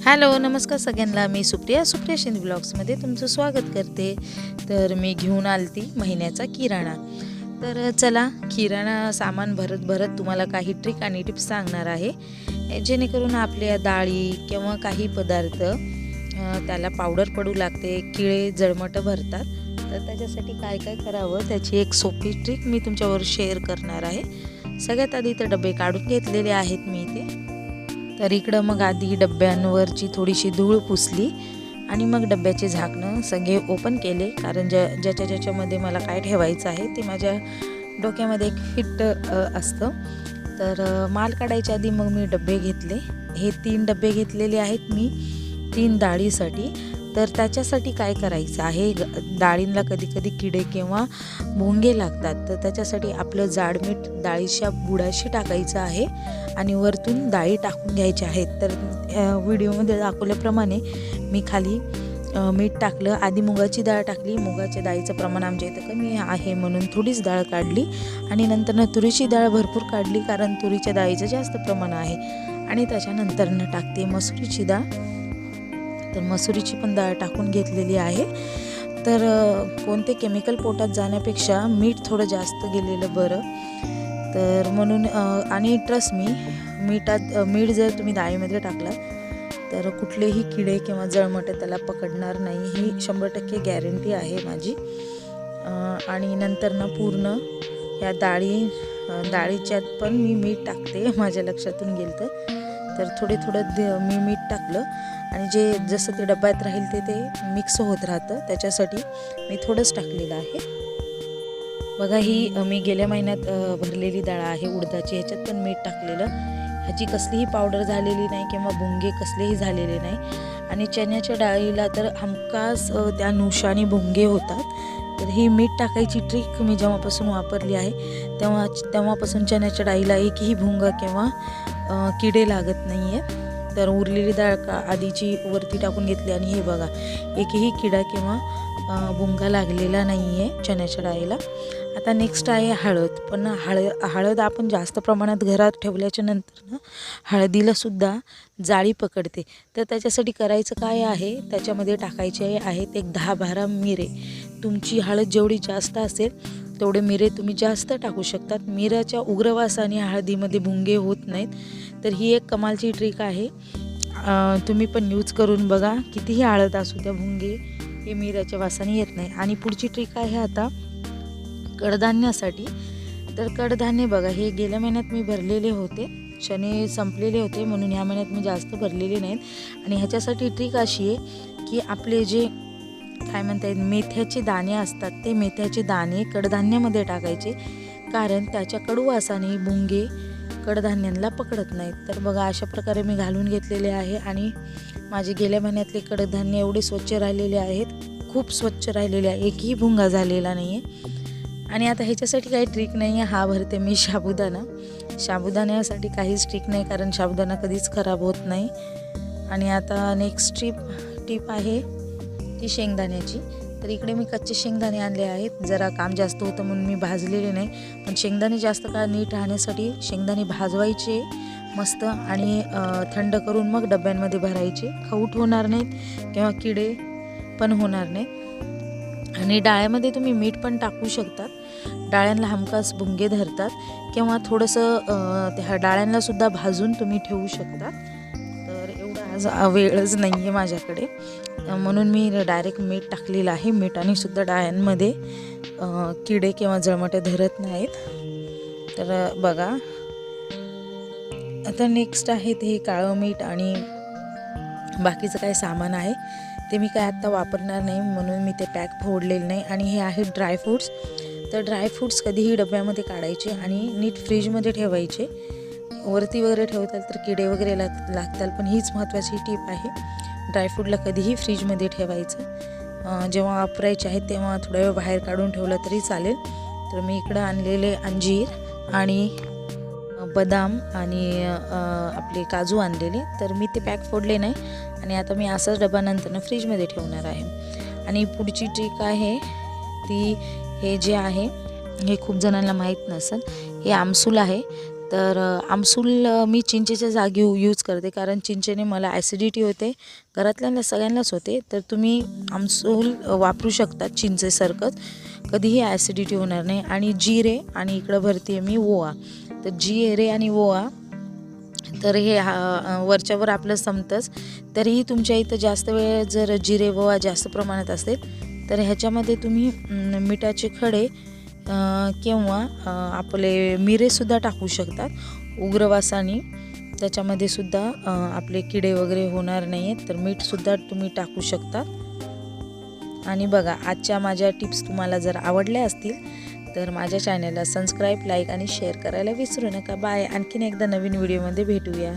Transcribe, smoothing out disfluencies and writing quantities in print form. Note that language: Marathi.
हॅलो नमस्कार सगळ्यांना, मी सुप्रिया शिंदे ब्लॉग्समध्ये तुमचं स्वागत करते। तर मी घेऊन आलती महिन्याचा किराणा। तर चला किराणा सामान भरत तुम्हाला काही ट्रिक आणि टिप्स सांगणार आहे, जेणेकरून आपल्या डाळी किंवा काही पदार्थ त्याला पावडर पडू लागते, किळे जळमट भरतात। तर त्याच्यासाठी काय काय करावं त्याची एक सोपी ट्रिक मी तुमच्यावर शेअर करणार आहे। सगळ्यात आधी तर डबे काढून घेतलेले आहेत मी इथे। तर इकडं मग आधी डब्यांवरची थोडीशी धूळ पुसली आणि मग डब्याचे झाकणं सगळे ओपन केले, कारण ज्याच्यामध्ये मला काय ठेवायचं आहे ते माझ्या डोक्यामध्ये एक फिट असतं। तर माल काढायच्या आधी मग मी डबे घेतले। हे 3 डबे घेतलेले आहेत मी 3 डाळीसाठी। तर त्याच्यासाठी काय करायचं आहे, डाळींना कधी कधी किडे किंवा भोंगे लागतात, तर त्याच्यासाठी आपलं जाड मीठ डाळीच्या बुडाशी टाकायचं आहे आणि वरतून डाळी टाकून घ्यायच्या आहेत। तर व्हिडिओमध्ये दाखवल्याप्रमाणे मी खाली मीठ टाकलं, आधी मुगाची डाळ टाकली। मुगाच्या डाळीचं प्रमाण आमच्या इथं कमी आहे म्हणून थोडीच डाळ काढली आणि नंतर तुरीची डाळ भरपूर काढली, कारण तुरीच्या डाळीचं जास्त प्रमाण आहे। आणि त्याच्यानंतर टाकते मसुरीची डाळ। तर मसुरीची पण डाळ टाकून घेतलेली आहे। तर कोणते केमिकल पोटात जाण्यापेक्षा मीठ थोडं जास्त गेलेलं बरं। तर म्हणून आणि ट्रस्ट मी मीठ जर तुम्ही डाळीमध्ये टाकलात तर कुठलेही किडे किंवा जळमट त्याला पकडणार नाही, ही 100% गॅरंटी आहे माझी। आणि नंतर पूर्ण ह्या डाळीच्यात पण मी मीठ टाकते, माझ्या लक्षातून गेलं। तर थोडं मी मीठ टाकलं आणि जसं ते डब्यात राहील ते मिक्स होत राहतं, त्याच्यासाठी मी थोडंच टाकलेलं आहे। बघा ही मी गेल्या महिन्यात भरलेली डाळ आहे उडदाची, ह्याच्यात पण मीठ टाकलेलं। ह्याची कसलीही पावडर झालेली नाही किंवा भुंगे कसलेही झालेले नाही। आणि चण्याच्या डाळीला तर हमखास त्या नुशाने भुंगे होतात। तर ही मीठ टाकायची ट्रिक मी जेव्हापासून वापरली आहे तेव्हापासून चण्याच्या डाळीला एकही भुंगा किंवा किडे लागत नाही आहे। तर उरलेली डाळ आधीची वरती टाकून घेतली आणि हे बघा एकही किडा किंवा भुंगा लागलेला नाही आहे चण्याच्या डाळीला। आता नेक्स्ट आहे हळद। पण हळद आपण जास्त प्रमाणात घरात ठेवल्याच्या नंतर हळदीला सुद्धा जाळी पकडते। तर त्याच्यासाठी करायचं काय आहे, त्याच्यामध्ये टाकायचे आहेत एक 10-12 मिरे। तुमची हळद जेवढी जास्त असेल तेवढे मिरे तुम्ही जास्त टाकू शकतात। मिऱ्याच्या उग्रवासाने हळदीमध्ये भुंगे होत नाहीत। तर ही एक कमालची ट्रिक आहे, तुम्ही पण यूज करून बघा। कितीही हळद असू त्या भुंगे हे मिऱ्याच्या वासाने येत नाही। आणि पुढची ट्रिक आहे आता कडधान्यासाठी। तर कडधान्य बघा हे गेल्या महिन्यात मी भरलेले होते, चणे संपलेले होते म्हणून ह्या महिन्यात मी जास्त भरलेले नाहीत। आणि ह्याच्यासाठी ट्रिक अशी आहे की आपले जे काय म्हणता येईल मेथ्याचे दाणे असतात, ते मेथ्याचे दाणे कडधान्यामध्ये टाकायचे, कारण त्याच्या कडूवासाने भुंगे कडधान्यांना पकडत नाहीत। तर बघा अशा प्रकारे मी घालून घेतलेले आहे आणि माझे गेल्या महिन्यातले कडधान्य एवढे स्वच्छ राहिलेले आहेत, खूप स्वच्छ राहिलेले आहे, एकही भुंगा झालेला नाही आहे। आणि आता ह्याच्यासाठी काही ट्रिक नाही आहे, हा भरते मी साबुदाण्यासाठी काहीच ट्रिक नाही, कारण साबुदाणा कधीच खराब होत नाही। आणि आता नेक्स्ट टिप आहे ती शेंगदाण्याची। तर इकडे मी कच्चे शेंगदाणे आणले आहेत, जरा काम जास्त होतं म्हणून मी भाजलेले नाही, पण शेंगदाणे जास्त काळ नीट राहण्यासाठी शेंगदाणे भाजवायचे मस्त आणि थंड करून मग डब्यांमध्ये भरायचे, खवट होणार नाहीत किंवा किडे पण होणार नाहीत। आणि डाळ्यामध्ये तुम्ही मीठ पण टाकू शकतात, डाळ्यांना हमखास भुंगे धरतात, किंवा थोडंसं त्या डाळ्यांना सुद्धा भाजून तुम्ही ठेवू शकता। तर एवढा आज वेळच नाही आहे माझ्याकडे, म्हणून मी डायरेक्ट मीठ टाकलेलं आहे। मिठाने सुद्धा डाळ्यांमध्ये किडे किंवा जळमटे धरत नाहीत। तर बघा आता नेक्स्ट आहे ते काळं मीठ आणि बाकीचं काय सामान आहे ते मी काय आत्ता वापरणार नाही, म्हणून मी ते पॅक फोडलेलं नाही। आणि हे आहे ड्रायफ्रूट्स। तर ड्रायफ्रूट्स कधीही डब्यामध्ये काढायचे आणि नीट फ्रीजमध्ये ठेवायचे। वरती वगैरे ठेवताल तर किडे वगैरे लागताल, पण हीच महत्त्वाची टिप आहे, ड्रायफ्रूटला कधीही फ्रीजमध्ये ठेवायचं। जेव्हा वापरायचे आहेत तेव्हा थोडा वेळ बाहेर काढून ठेवलं तरी चालेल। तर मी इकडं आणलेले अंजीर आणि बदाम आणि आपले काजू आणलेले, तर मी ते पॅक फोडले नाही आणि आता मी असंच डबा नंतर फ्रीजमध्ये ठेवणार आहे। आणि पुढची ट्रिक आहे ती हे जे आहे हे खूप जणांना माहीत नसेल, हे आमसूल आहे। तर आमसूल मी चिंचेच्या जागी यूज करते, कारण चिंचेने मला ॲसिडिटी होते, घरातल्यांना सगळ्यांनाच होते. तर तुम्ही आमसूल वापरू शकता, चिंचेसारखंच कधीही ॲसिडिटी होणार नाही. आणि जिरे, आणि इकडं भरते आहे मी ओवा. तर जिरे आणि ओवा, तर हे वरच्यावर आपलं संपतंच. तरीही तुमच्या इथं जास्त वेळ जर जिरे ओवा जास्त प्रमाणात असेल तर ह्याच्यामध्ये तुम्ही मिठाचे खडे किंवा आपले मिरेसुद्धा टाकू शकतात उग्रवासाने. त्याच्यामध्ये सुद्धा आपले किडे वगैरे होणार नाही आहेत. तर मीठसुद्धा तुम्ही टाकू शकता. आणि बघा, आजच्या माझ्या टिप्स तुम्हाला जर आवडल्या असतील तर माझ्या चॅनलला सबस्क्राईब, लाईक आणि शेअर करायला विसरू नका. बाय. आणखीन एकदा नवीन व्हिडिओमध्ये भेटूया.